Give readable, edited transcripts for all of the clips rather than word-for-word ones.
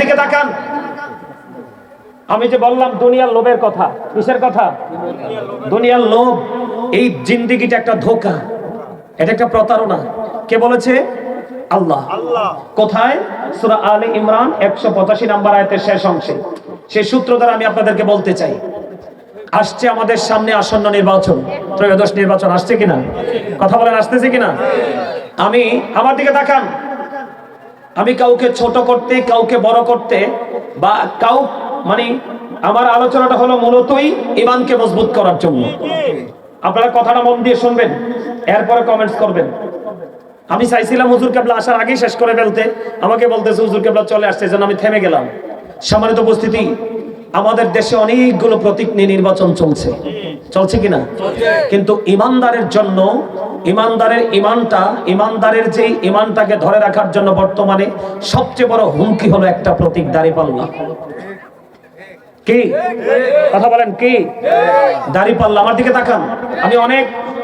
দিকে তাকান। আমি যে বললাম দুনিয়ার লোভের কথা, কিসের কথা? দুনিয়ার লোভ। এই জিন্দেগিটা একটা ধোঁকা, এটা একটা প্রতারণা। কে বলেছে? আল্লাহ। কোথায়? সূরা আলে ইমরান 185 নম্বর আয়াতের শেষ অংশে। সেই সূত্র দ্বারা আমি আপনাদেরকে বলতে চাই, আসছে আমাদের সামনে আসন্ন নির্বাচন, ত্রয়োদশ নির্বাচন আসছে কিনা? কথা বলেন, আসতেছে কিনা? আমি, আমার দিকে তাকান, আমি কাউকে ছোট করতে, কাউকে বড় করতে বা মানে আমার আলোচনাটা হলো মূলতই ঈমানকে মজবুত করার জন্য। আপনারা কথাটা মন দিয়ে শুনবেন, এরপরে কমেন্টস করবেন। আমি চাইছিলাম হুজুর কেবলা আসার আগেই শেষ করে ফেলতে, আমাকে বলতেছে হুজুর কেবলা চলে আসছে, যেন আমি থেমে গেলাম। সম্মানিত উপস্থিতি, আমাদের দেশে অনেকগুলো প্রতীক নিয়ে নির্বাচন চলছে কিনা? কিন্তু ইমানদারের জন্য, ইমানদারের ইমানটা, ইমানদারের যে ইমানটাকে ধরে রাখার জন্য বর্তমানে সবচেয়ে বড় হুমকি হলো একটা প্রতীক, দাঁড়িপাল্লা। কি কথা বলেন? কি দাঁড়িপাল্লা? আমার দিকে তাকান।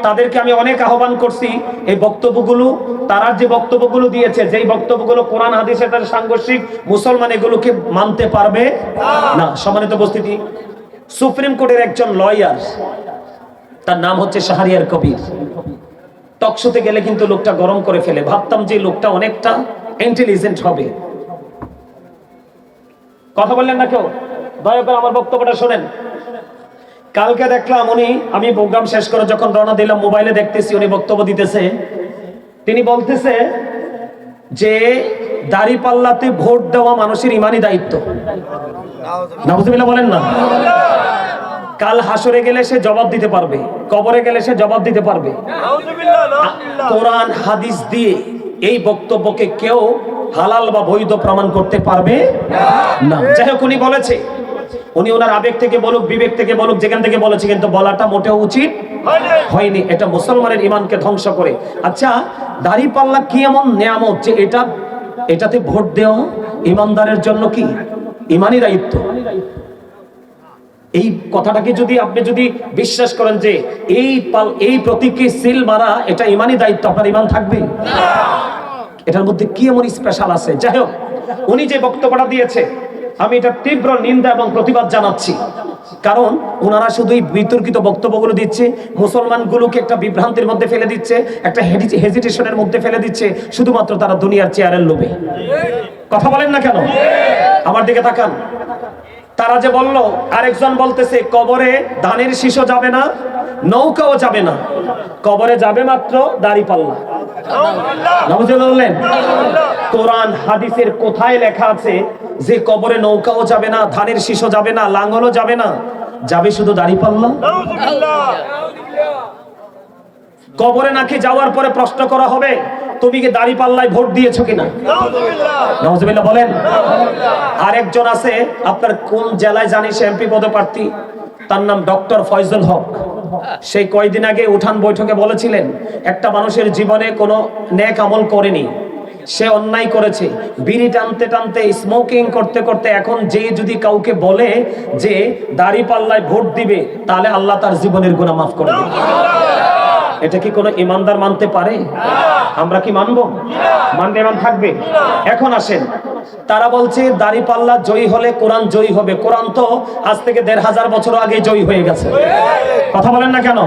তাদেরকে আমি অনেক আহ্বান করছি, এই বক্তব্যগুলো, তারা যে বক্তব্যগুলো দিয়েছে, যেই বক্তব্যগুলো কোরআন হাদিসের সাথে সাংঘর্ষিক, মুসলমান এগুলোকে মানতে পারবে না। সম্মানিত উপস্থিতি, সুপ্রিম কোর্টের একজন লয়ার, তার নাম হচ্ছে শাহরিয়ার কবির। টকশোতে গেলে কিন্তু লোকটা গরম করে ফেলে। ভাবতাম যে লোকটা অনেকটা ইন্টেলিজেন্ট হবে। কথা বললেন না কেউ? দয়া করে আমার বক্তব্যটা শোনেন। কালকে দেখলাম আমি প্রোগ্রাম শেষ করে যখন রওনা দিলাম, মোবাইলে দেখতেছি উনি বক্তব্য দিতেছে। তিনি বলতেছে যে দাঁড়িপাল্লাতে ভোট দেওয়া মানুষের ইমানি দায়িত্ব। নাউজুবিল্লাহ বলেন না? কাল হাসরে গেলে সে জবাব দিতে পারবে, কবরে গেলে সে জবাব দিতে পারবে। কোরআন হাদিস দিয়ে এই বক্তব্যকে কেউ হালাল বা বৈধ প্রমাণ করতে পারবে না। যাই হোক, উনি বলেছে, উনি ওনার আবেগ থেকে বলুক, বিবেক থেকে বলুক, যেখান থেকে বলেছে, কিন্তু বলাটা মোটেও উচিত হয়নি। এটা মুসলমানের ইমানকে ধ্বংস করে। আচ্ছা, দাঁড়িপাল্লা কি এমন নিয়ামত যে এটাতে ভোট দেওয়া ইমানদারের জন্য কি ইমানি দায়িত্ব? এই কথাটাকে আপনি যদি বিশ্বাস করেন যে এই প্রতীককে সিল মারা এটা ইমানি দায়িত্ব, আপনার ইমান থাকবে? এটার মধ্যে কি এমন স্পেশাল আছে? যাই হোক, উনি যে বক্তব্যটা দিয়েছে, আমি এটা তীব্র নিন্দা এবং প্রতিবাদ জানাচ্ছি। কারণ ওনারা শুধুই বিতর্কিত বক্তব্যগুলো দিচ্ছে, মুসলমানগুলোকে একটা বিভ্রান্তির মধ্যে ফেলে দিচ্ছে, একটা হেজিটেশনের মধ্যে ফেলে দিচ্ছে, শুধুমাত্র তারা দুনিয়ার চেয়ারের লোভে। কথা বলেন না কেন? আমার দিকে তাকান। তারা যে বলল, আরেকজন বলতেছে কবরে ধানের শীষও যাবে না, নৌকাও যাবে না, কবরে যাবে মাত্র দাঁড়িপাল্লা। বললেন, কোরআন হাদিসের কোথায় লেখা আছে যে কবরে নৌকাও যাবে না, ধানের শীষও যাবে না, লাঙ্গলও যাবে না, যাবে শুধু দাঁড়িপাল্লা? কবরে নাকি যাওয়ার পরে প্রশ্ন করা হবে, তুমি কি দাঁড়িপাল্লায় ভোট দিয়েছো কিনা? নাউজুবিল্লাহ বলেন। আরেকজন আছে, আপনার কোন জেলায় জানি সে এমপি পদপ্রার্থী, তার নাম ডক্টর ফয়জুল হক। সেই কয়েকদিন আগে উঠান বৈঠকে বলেছিলেন, একটা মানুষের জীবনে কোনো নেক আমল করেনি, সে অন্যায় করেছে, বিড়ি টানতে টানতে, স্মোকিং করতে করতে, এখন যে যদি কাউকে বলে যে দাঁড়িপাল্লায় ভোট দিবে, তাহলে আল্লাহ তার জীবনের গুনাহ মাফ করে দেবে। এটা কি কোনো ইমানদার মানতে পারে? আমরা কি মানবো? মানলে ইমান থাকবে? এখন আসেন, তারা বলছে দাঁড়িপাল্লা জয়ী হলে কোরআন জয়ী হবে। কোরআন তো আজ থেকে 1500 বছর আগে জয়ী হয়ে গেছে। কথা বলেন না কেন?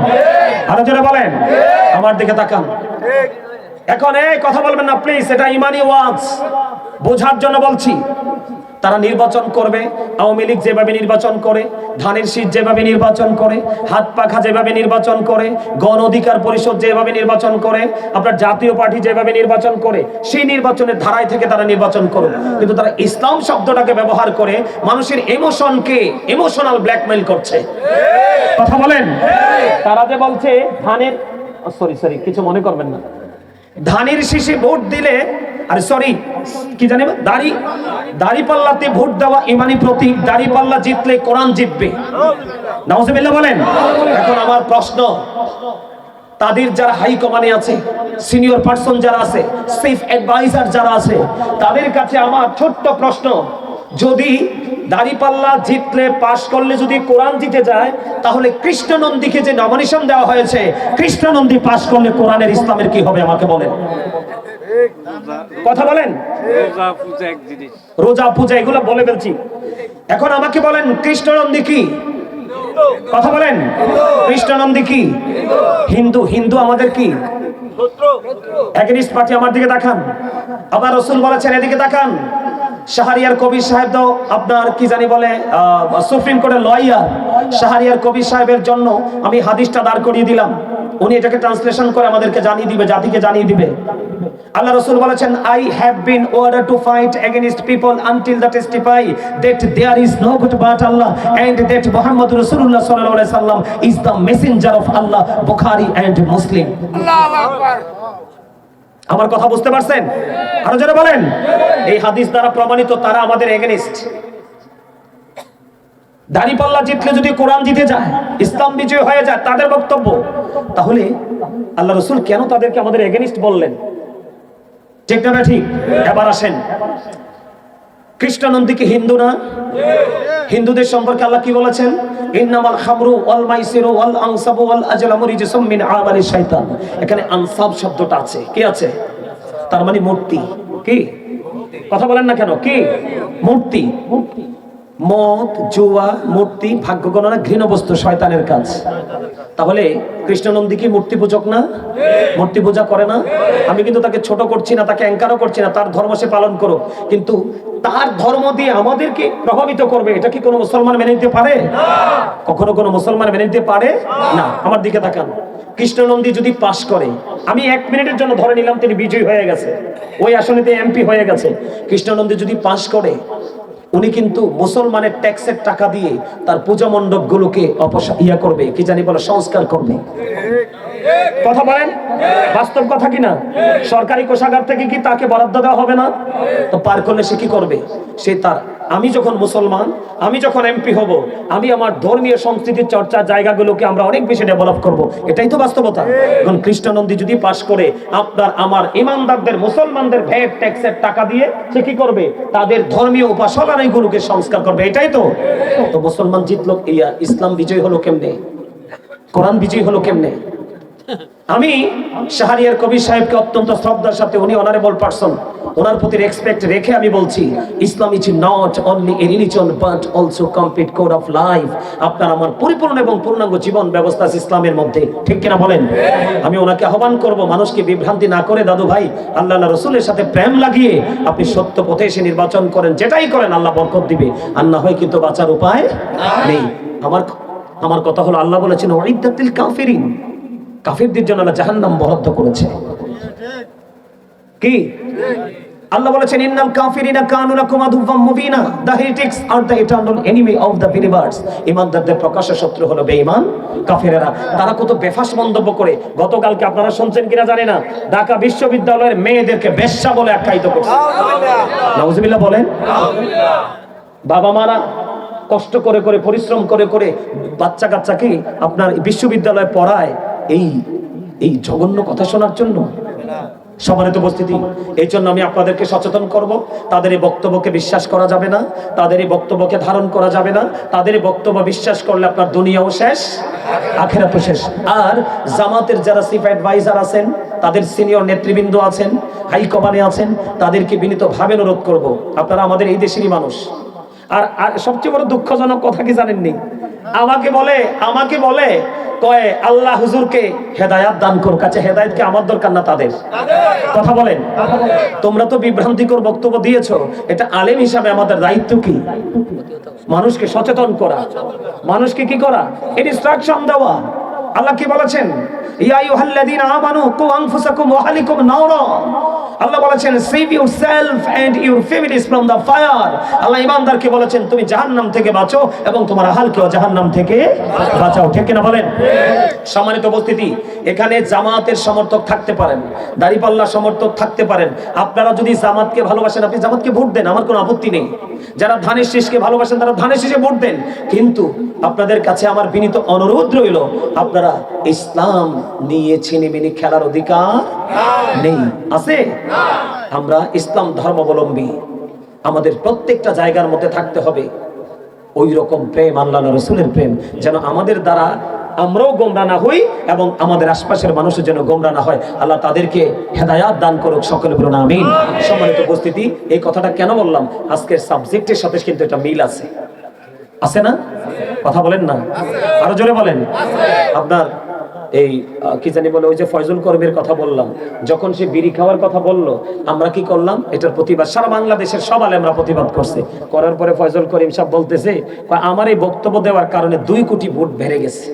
আরো জোরে বলেন। আমার দিকে তাকান। এখন এই কথা বলবেন না প্লিজ, এটা ইমানি ওয়াজ, বোঝার জন্য বলছি। তারা নির্বাচন করবে, আওয়ামী লীগ যেভাবে নির্বাচন করে, ধানের শীষ যেভাবে নির্বাচন করে, হাত পাখা যেভাবে নির্বাচন করে, গণ অধিকার পরিষদ যেভাবে নির্বাচন করে, আপনার জাতীয় পার্টি যেভাবে নির্বাচন করে, সেই নির্বাচনের ধারায় থেকে তারা নির্বাচন করুক। কিন্তু তারা ইসলাম শব্দটাকে ব্যবহার করে মানুষের ইমোশনাল ব্ল্যাকমেইল করছে। কথা বলেন। তারা যে বলছে ধানের সরি কিছু মনে করবেন না, ধানের শীষে ভোট দিলে, আরে সরি কি জানি, দাঁড়িপাল্লাতে ভোট দেওয়া ইমানি প্রতীক, দাঁড়িপাল্লা জিতলে কোরআন জিতবে। নাউজুবিল্লাহ বলেন। এখন আমার প্রশ্ন, তাদের যারা হাই কমান্ডে আছে, সিনিয়র পারসন যারা আছে, চিফ অ্যাডভাইজার যারা আছে, তাদের কাছে আমার ছোট্ট প্রশ্ন, যদি দাঁড়িপাল্লা জিতলে, পাশ করলে যদি কোরআন জিতে যায়, তাহলে কৃষ্ণনন্দীকে যে নমিনেশন দেওয়া হয়েছে, কৃষ্ণনন্দী পাশ করলে কোরআনের ইসলামের কি হবে আমাকে বলেন। কথা বলেন, রোজা পূজা এগুলো বলে ফেলছি। এখন আমাকে বলেন কৃষ্ণনন্দী কি? কথা বলেন, কৃষ্ণনন্দী কি? হিন্দু। হিন্দু আমাদের কি? Against party. আমার দিকে তাকান। আবার রাসূল বলেছেন এদিকে তাকান। শাহরিয়ার কবির সাহেব তো আপনার কি জানি বলে সুপ্রিম কোর্টের লয়ার। শাহরিয়ার কবির সাহেবের জন্য আমি হাদিসটা দাঁড় করিয়ে দিলাম, উনি এটাকে ট্রান্সলেশন করে আমাদেরকে জানিয়ে দিবে, জাতিকে জানিয়ে দিবে। আল্লাহ রাসূল বলেছেন, I have been ordered to fight against people until they testify that there is no God but Allah and that Muhammad Rasulullah sallallahu alaihi wasallam is the messenger of Allah. Bukhari and Muslim. Allahu Akbar। আমার কথা বুঝতে পারছেন? আরো যারা বলেন, এই হাদিস দ্বারা প্রমাণিত তারা আমাদের এগেনিস্ট। দাঁড়িপাল্লা জিতলে যদি কোরআন জিতে যায়, ইসলাম বিজয় হয়ে যায়, তাদের বক্তব্য, তাহলে আল্লাহ রাসূল কেন তাদেরকে আমাদের এগেনিস্ট বললেন? ঠিক না ঠিক? এবার আসেন, কৃষ্ণনন্দী কি হিন্দু না? হিন্দুদের সম্পর্কে আল্লাহ কি বলেছেন? ইন্নামাল খামরু ওয়াল মাইসিরু ওয়াল আনসাবু ওয়াল আজলামু রিজসুম মিন আমালি শাইতান। এখানে আনসাব শব্দটা আছে, কি আছে? তার মানে মূর্তি। কি কথা বলেন না কেন? কি মূর্তি? মদ, জুয়া, মূর্তি, ভাগ্য গণনা, ঘৃণ বস্তু, শয়তানের কাজ। তাহলে কৃষ্ণনন্দী কি মূর্তি পূজক না? মূর্তি পূজা করে না? আমি কিন্তু তাকে ছোট করছি না, তাকে অ্যাঙ্কারও করছি না, তার ধর্ম সে পালন করো, কিন্তু তার ধর্ম দিয়ে আমাদেরকে প্রভাবিত করবে, এটা কি কোনো মুসলমান মেনে নিতে পারে? কখনো কোনো মুসলমান মেনে নিতে পারে না। আমার দিকে তাকান, কৃষ্ণনন্দী যদি পাশ করে, আমি 1 মিনিটের জন্য ধরে নিলাম তিনি বিজয়ী হয়ে গেছে, ওই আসনেতে এমপি হয়ে গেছে, কৃষ্ণনন্দী যদি পাশ করে, উনি কিন্তু মুসলমানের ট্যাক্সের টাকা দিয়ে তার পূজা মণ্ডপ গুলোকে করবে, কি জানি বলে, সংস্কার করবে। কথা বলেন, বাস্তব কথা কিনা? সরকারি কোষাগার থেকে কি তাকে বরাদ্দ দেওয়া হবে না? তো পার করলে সে কি করবে? সে তার, আমি যখন মুসলমান, আমি যখন এমপি হব, আমি আমার ধর্মীয় সংস্কৃতির চর্চার জায়গাগুলোকে আমরা অনেক বেশি ডেভেলপ করব। এটাই তো বাস্তবতা। এখন কৃষ্ণনন্দী যদি পাশ করে, আপনার আমার ইমানদারদের, মুসলমানদের ভ্যাট ট্যাক্সের টাকা দিয়ে সে কি করবে? তাদের ধর্মীয় উপাসনালয়গুলোকে সংস্কার করবে। এটাই তো। তো মুসলমান জিতলো, ইসলাম বিজয় হলো কেমনে? কোরআন বিজয় হলো কেমনে? আমি শাহরিয়ার কবির সাহেবকে অত্যন্ত শ্রদ্ধার সাথে, উনি অনারেবল পারসন, ওনার প্রতি রেসপেক্ট রেখে আমি বলছি, Islam is not only a religion but also complete code of life. আপনার আমার পরিপূর্ণ এবং পূর্ণাঙ্গ জীবন ব্যবস্থা আছে ইসলামের মধ্যে, ঠিক কিনা বলেন? আমি ওনাকে আহ্বান করব, মানুষকে বিভ্রান্তি না করে, দাদু ভাই, আল্লাহ রাসূলের সাথে প্রেম লাগিয়ে আপনি সত্য পথে এসে নির্বাচন করেন, যেটাই করেন আল্লাহ বরকত দিবে, আর না হয় কিন্তু বাঁচার উপায় নেই। আমার কথা হলো, আল্লাহ বলেছেন ওয়াইদাতিল কাফিরিন, কাফিরদের জন্য আল্লাহ জাহান্নাম বরাদ্দ করেছে। কি আল্লাহ বলেছেন, ইন্নাল কাফিরিনা কানু লাকুম আদুওয়াম মুবিনা, the heretics are the eternal enemy of the believers. ঈমানদারদের প্রকাশ্য শত্রু হলো বেঈমান কাফেরেরা। তারা কত বেফাস মন্তব্য করে। গতকালকে আপনারা শুনছেন কিনা জানি না, ঢাকা বিশ্ববিদ্যালয়ের মেয়েদেরকে বেশ্যা বলে আখ্যায়িত করছে। নাউজুবিল্লাহ বলেন। বাবা মারা কষ্ট করে করে, পরিশ্রম করে করে বাচ্চা কাচ্চাকে আপনার বিশ্ববিদ্যালয়ে পড়ায় এই জঘন্য কথা শোনার জন্য। সম্মানিত উপস্থিতি, এই জন্য আমি আপনাদেরকে সচেতন করব, তাদের এই বক্তব্যকে বিশ্বাস করা যাবে না, তাদের এই বক্তব্যকে ধারণ করা যাবে না। তাদের এই বক্তব্য বিশ্বাস করলে আপনার দুনিয়াও শেষ, আখিরাতও শেষ। আর জামাতের যারা চিফ অ্যাডভাইজার আছেন, তাদের সিনিয়র নেতৃবৃন্দ আছেন, হাইকমান্ডে আছেন, তাদেরকে বিনীতভাবে অনুরোধ করব, আপনারা আমাদের এই দেশেরই মানুষ। আর সবচেয়ে বড় দুঃখজনক কথা কি জানেননি? আমাকে বলে কয় আল্লাহ হুজুরকে হেদায়াত দান করুক। কাছে হেদায়েতকে আমার দরকার না, তাদের। কথা বলেন, তোমরা তো বিভ্রান্তিকর বক্তব্য দিয়েছো, এটা আলেম হিসাবে আমাদের দায়িত্ব কি? মানুষকে সচেতন করা, মানুষকে কি করা? ইনস্ট্রাকশন দেওয়া। আল্লাহ কি বলেছেন? ইয়া আইয়ুহাল্লাযীনা আমানু কু আনফুসাকুম ওয়া আহলিকুম নারা। আল্লাহ বলেছেন, save yourself and your families from the fire. আল্লাহ ঈমানদারকে বলেছেন, তুমি জাহান্নাম থেকে বাঁচো এবং তোমার আহলকেও জাহান্নাম থেকে বাঁচাও। ঠিক কিনা বলেন? সম্মানিত উপস্থিতি, এখানে জামাতের সমর্থক থাকতে পারেন, দাড়িপাল্লার সমর্থক থাকতে পারেন। আপনারা যদি জামাতকে ভালোবাসেন, আপনি জামাতকে ভোট দেন, আমার কোনো আপত্তি নেই। যারা ধানের শীষকে ভালোবাসেন, তারা ধানের শীষে ভোট দেন। কিন্তু আপনাদের কাছে আমার বিনীত অনুরোধ রইল, আপনারা ইসলাম নিয়ে ছিনিমিনি খেলার অধিকার নেই। আছে? আমরা ইসলাম ধর্মাবলম্বী, আমাদের প্রত্যেকটা জায়গার মধ্যে থাকতে হবে ওই রকম প্রেম, আল্লাহ রাসূলের প্রেম, যেন আমাদের দ্বারা আমরাও গোমরা না হই এবং আমাদের আশপাশের মানুষের জন্য গোমরা না হয়। আল্লাহ তাদেরকে হেদায়াত দান করুক, সকলে বলুন আমিন। সম্মানিত উপস্থিতি, এই কথাটা কেন বললাম? আজকের সাবজেক্টের সাথে কিন্তু এটা মিল আছে, আছে না? কথা বলেন না, আরো জোরে বলেন। আপনার এই কি জানি বলে, ওই যে ফয়জুল করিমের কথা বললাম, যখন সে বিড়ি খাওয়ার কথা বললো, আমরা কি করলাম? এটার প্রতিবাদ সারা বাংলাদেশের সব আলেমরা প্রতিবাদ করছে। করার পরে ফয়জুল করিম সাহেব বলতেছে, আমার এই বক্তব্য দেওয়ার কারণে 2 কোটি ভোট বেড়ে গেছে।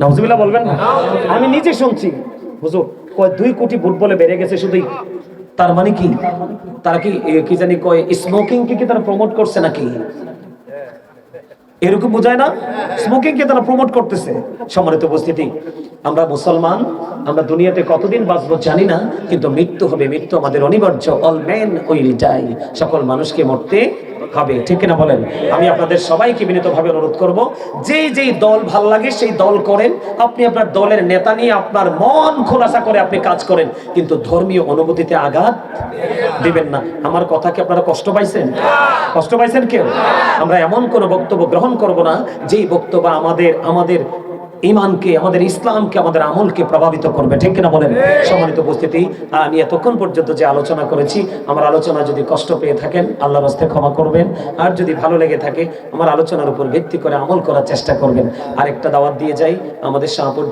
নাউজুবিল্লাহ বলবেন না? আমি নিজে শুনছি, হুজুর কয় 2 কোটি ভোট বলে বেড়ে গেছে শুধুই। তার মানে কি? তারা কি জানি কয় স্মোকিং কি তারা প্রমোট করছে নাকি? এরকম বোঝায় না? স্মোকিং কে তারা প্রমোট করতেছে। সম্মানিত উপস্থিতি, আমরা মুসলমান, আমরা দুনিয়াতে কতদিন বাঁচবো জানি না, কিন্তু মৃত্যু হবে, মৃত্যু আমাদের অনিবার্য। অল মেন উইল ডাই, সকল মানুষকে মরতে হবে, ঠিক না বলেন? আমি আপনাদের সবাইকে বিনীতভাবে অনুরোধ করব, যেই দল ভাল লাগে সেই দল করেন। আপনি আপনার দলের নেতা নিয়ে আপনার মন খোলাসা করে আপনি কাজ করেন, কিন্তু ধর্মীয় অনুভূতিতে আঘাত দিবেন না। আমার কথা কি আপনারা কষ্ট পাইছেন? কষ্ট পাইছেন কেউ? আমরা এমন কোন বক্তব্য গ্রহণ করব না যেই বক্তব্য আমাদের ইমানকে, আমাদের ইসলামকে, আমাদের আমলকে প্রভাবিত করবে, ঠিক কিনা বলেন? সম্মানিত উপস্থিতি, আমি এতক্ষণ পর্যন্ত যে আলোচনা করেছি, আমার আলোচনা যদি কষ্ট পেয়ে থাকেন আল্লাহর রাস্তায় ক্ষমা করবেন, আর যদি ভালো লেগে থাকে আমার আলোচনার উপর ভিত্তি করে আমল করার চেষ্টা করবেন। আরেকটা দাওয়াত দিয়ে যাই, আমাদের শাহপুর